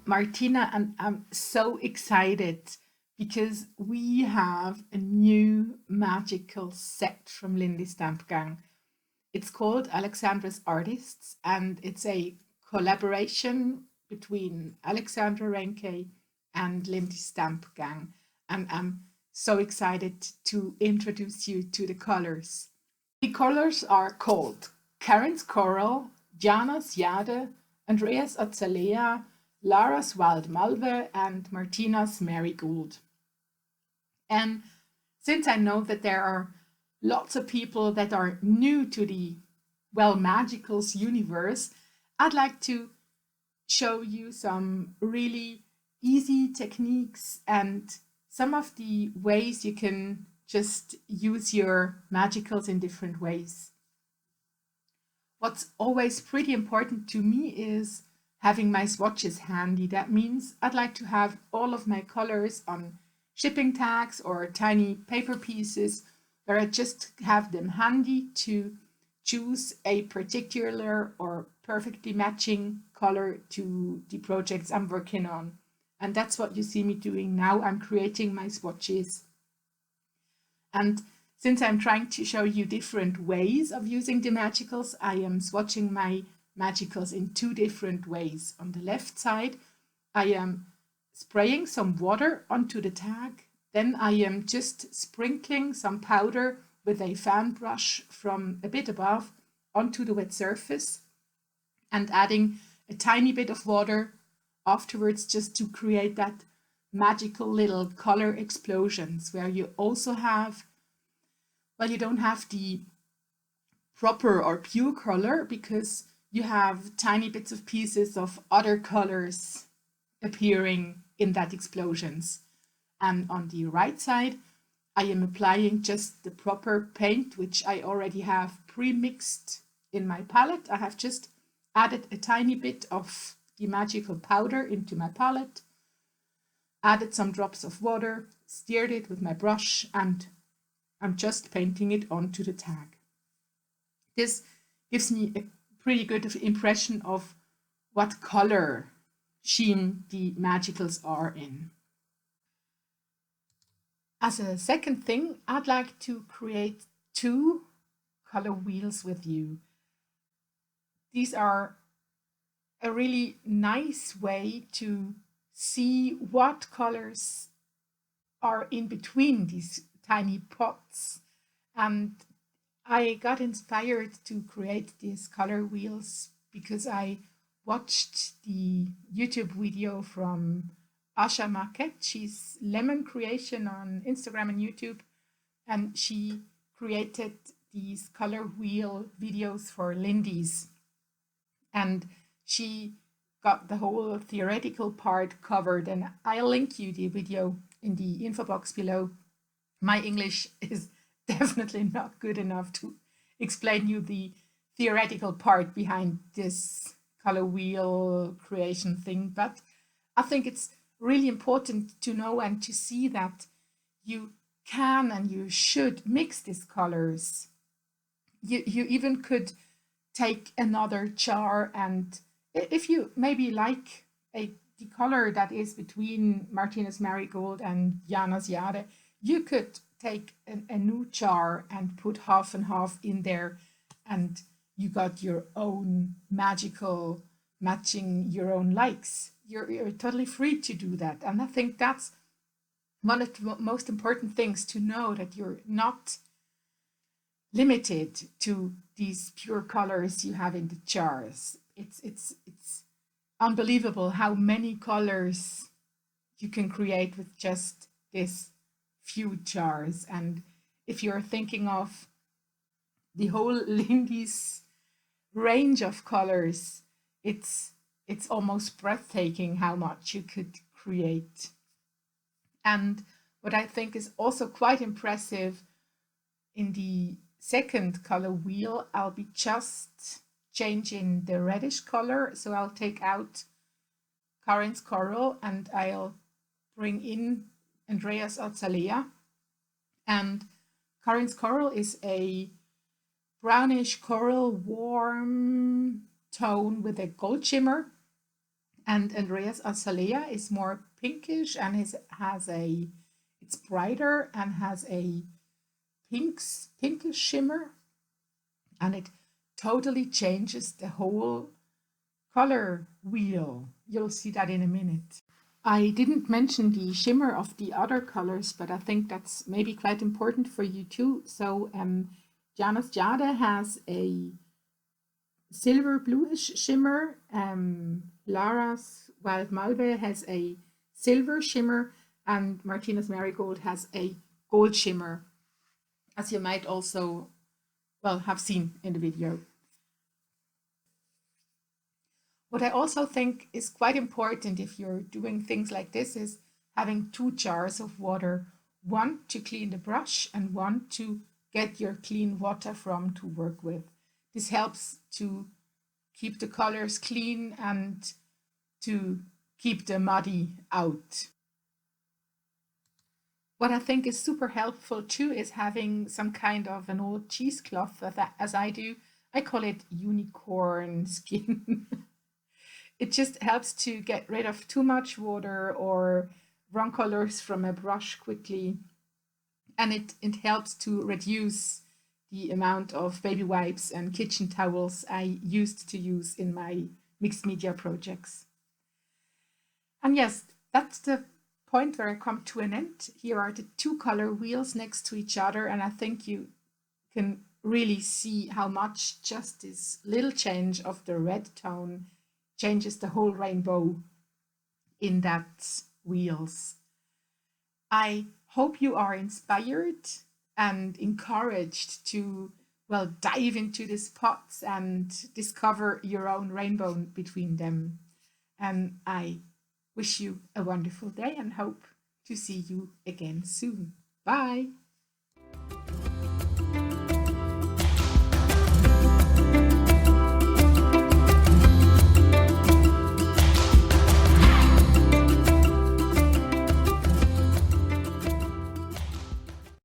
Martina, and I'm so excited because we have a new magical set from Lindy Stamp Gang. It's called Alexandra's Artists, and it's a collaboration between Alexandra Renke and Lindy Stamp Gang. And I'm so excited to introduce you to the colors. The colors are called Karen's Coral, Jana's Jade, Andreas Azalea, Lara's Wild Malve, and Martina's Marigold. And since I know that there are lots of people that are new to the, well, magicals universe, I'd like to show you some really easy techniques and some of the ways you can just use your magicals in different ways. What's always pretty important to me is having my swatches handy. That means I'd like to have all of my colors on shipping tags or tiny paper pieces where I just have them handy to choose a particular or perfectly matching color to the projects I'm working on. And that's what you see me doing now. I'm creating my swatches. And since I'm trying to show you different ways of using the magicals, I am swatching my magicals in two different ways. On the left side, I am spraying some water onto the tag. Then I am just sprinkling some powder with a fan brush from a bit above onto the wet surface and adding a tiny bit of water afterwards just to create that magical little color explosions where you also have, well, you don't have the proper or pure color because you have tiny bits of pieces of other colors appearing in that explosions. And on the right side, I am applying just the proper paint, which I already have pre-mixed in my palette. I have just added a tiny bit of the magical powder into my palette, added some drops of water, stirred it with my brush, and I'm just painting it onto the tag. This gives me a pretty good impression of what color scheme the magicals are in. As a second thing, I'd like to create two color wheels with you. These are a really nice way to see what colors are in between these tiny pots. And I got inspired to create these color wheels because I watched the YouTube video from Asha Market. She's Lemon Creation on Instagram and YouTube, and she created these color wheel videos for Lindy's. And she got the whole theoretical part covered, and I'll link you the video in the info box below. My English is definitely not good enough to explain you the theoretical part behind this color wheel creation thing, but I think it's really important to know and to see that you can and you should mix these colors. You even could take another jar, and if you maybe like the color that is between Martina's Marigold and Jana's Jade, you could take a new jar and put half and half in there, and you got your own magical matching your own likes. You're totally free to do that. And I think that's one of the most important things to know, that you're not limited to these pure colors you have in the jars. It's unbelievable how many colors you can create with just this few jars. And if you're thinking of the whole Lindy's range of colors, it's almost breathtaking how much you could create. And what I think is also quite impressive, in the second color wheel, I'll be just changing the reddish color. So I'll take out Karen's Coral and I'll bring in Andreas Azalea. And Karen's Coral is a brownish coral warm tone with a gold shimmer. And Andreas Azalea is more pinkish and it's brighter and has a pinkish shimmer, and it totally changes the whole color wheel. You'll see that in a minute. I didn't mention the shimmer of the other colors, but I think that's maybe quite important for you too. So Janus Jade has a silver bluish shimmer. Lara's Wild Malve has a silver shimmer, and Martina's Marigold has a gold shimmer, as you might also, well, have seen in the video. What I also think is quite important if you're doing things like this is having 2 jars of water, one to clean the brush and one to get your clean water from to work with. This helps to keep the colors clean and to keep the muddy out. What I think is super helpful too is having some kind of an old cheesecloth, as I do. I call it unicorn skin. It just helps to get rid of too much water or wrong colors from a brush quickly. And it helps to reduce the amount of baby wipes and kitchen towels I used to use in my mixed media projects. And yes, that's the point where I come to an end. Here are the 2 color wheels next to each other, and I think you can really see how much just this little change of the red tone changes the whole rainbow in that wheels. I hope you are inspired and encouraged to, well, dive into these pots and discover your own rainbow between them. And I wish you a wonderful day and hope to see you again soon. Bye.